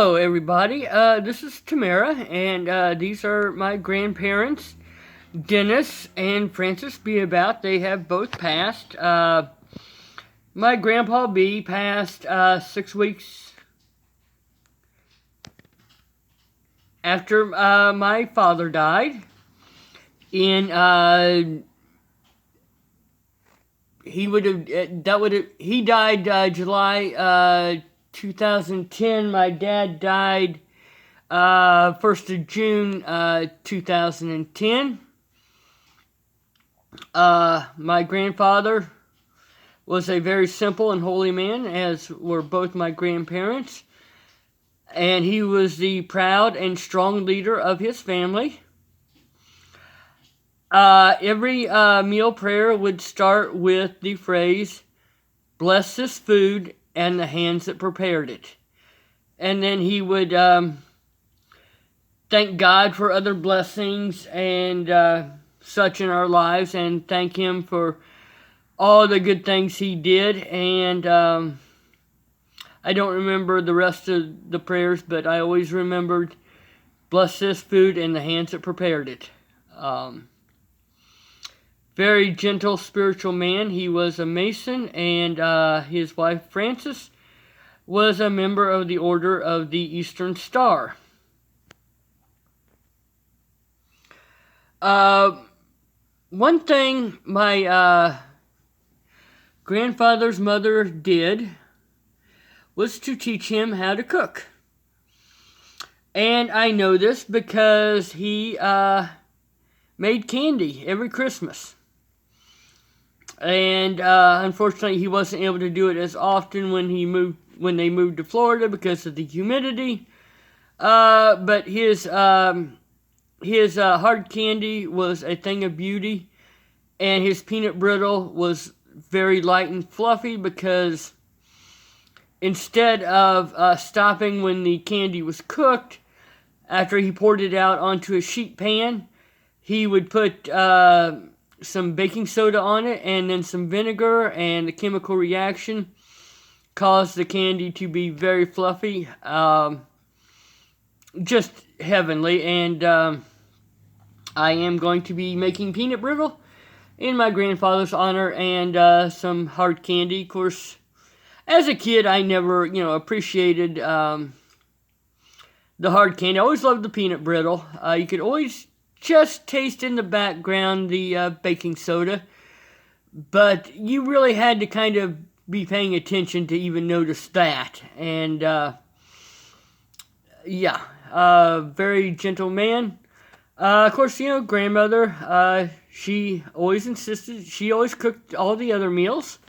Hello, everybody. This is Tamara, and these are my grandparents, Dennis and Francis BeAbout. They have both passed. My grandpa B passed 6 weeks after my father died. In he died July 2010. My dad died 1st of June 2010. My grandfather was a very simple and holy man, as were both my grandparents, and he was the proud and strong leader of his family. Every meal prayer would start with the phrase, "Bless this food and the hands that prepared it." And then he would thank God for other blessings and such in our lives, and thank Him for all the good things He did. And I don't remember the rest of the prayers, but I always remembered, "Bless this food and the hands that prepared it." Very gentle spiritual man. He was a Mason, and his wife Frances was a member of the Order of the Eastern Star. One thing my grandfather's mother did was to teach him how to cook. And I know this because he made candy every Christmas. And unfortunately, he wasn't able to do it as often when they moved to Florida because of the humidity. But his hard candy was a thing of beauty, and his peanut brittle was very light and fluffy because instead of stopping when the candy was cooked, after he poured it out onto a sheet pan, he would put some baking soda on it and then some vinegar, and the chemical reaction caused the candy to be very fluffy. Just heavenly. And I am going to be making peanut brittle in my grandfather's honor, and some hard candy. Of course, as a kid, I never, appreciated the hard candy. I always loved the peanut brittle. You could always just taste in the background the baking soda, but you really had to kind of be paying attention to even notice that. And very gentle man. Of course, grandmother, she always insisted, she always cooked all the other meals.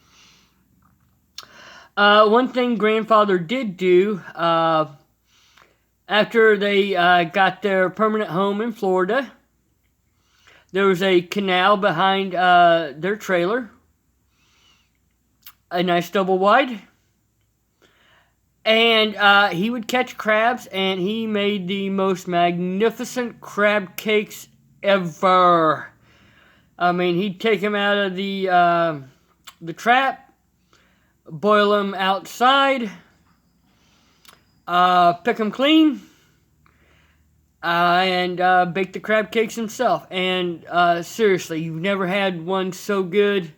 One thing grandfather did do, after they got their permanent home in Florida, there was a canal behind their trailer, a nice double wide, and he would catch crabs, and he made the most magnificent crab cakes ever. I mean, he'd take them out of the trap, boil them outside, pick them clean, and bake the crab cakes himself. And seriously, you've never had one so good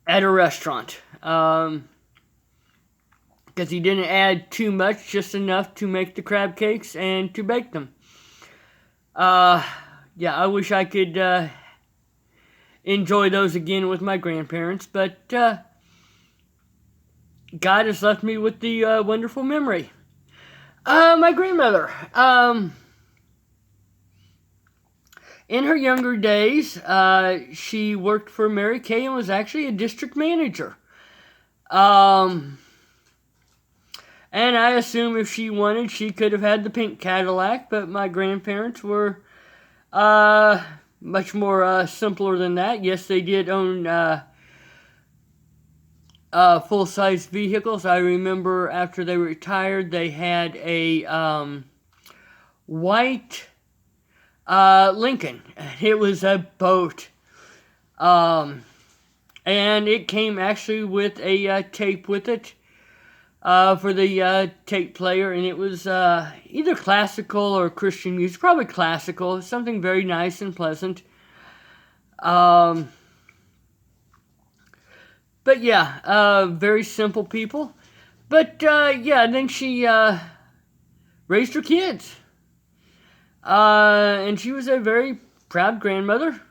at a restaurant. Because he didn't add too much, just enough to make the crab cakes and to bake them. I wish I could enjoy those again with my grandparents, but God has left me with the wonderful memory. My grandmother, in her younger days, she worked for Mary Kay and was actually a district manager. And I assume if she wanted, she could have had the pink Cadillac, but my grandparents were much more simpler than that. Yes, they did own full-size vehicles. I remember after they retired, they had a white Lincoln. It was a boat. And it came actually with a tape with it. for the tape player, and it was either classical or Christian music, probably classical, something very nice and pleasant. But yeah, very simple people. But yeah, then she raised her kids. And she was a very proud grandmother.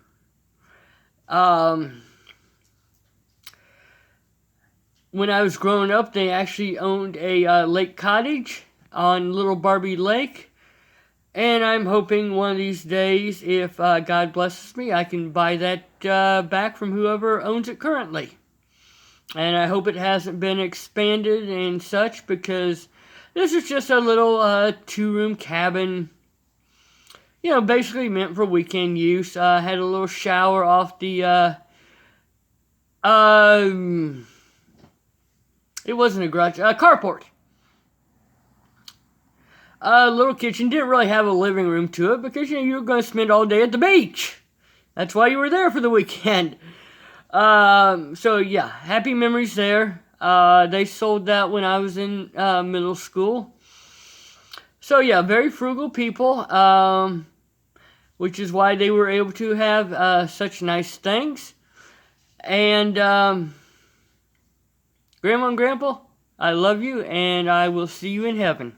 When I was growing up, they actually owned a lake cottage on Little Barbie Lake. And I'm hoping one of these days, if God blesses me, I can buy that back from whoever owns it currently. And I hope it hasn't been expanded and such, because this is just a little 2-room cabin, you know, basically meant for weekend use. Had a little shower off the, it wasn't a garage, carport. Little kitchen, didn't really have a living room to it, because, you know, you were going to spend all day at the beach. That's why you were there for the weekend. So yeah, happy memories there. They sold that when I was in middle school. So yeah, very frugal people, which is why they were able to have such nice things. And Grandma and Grandpa, I love you, and I will see you in heaven.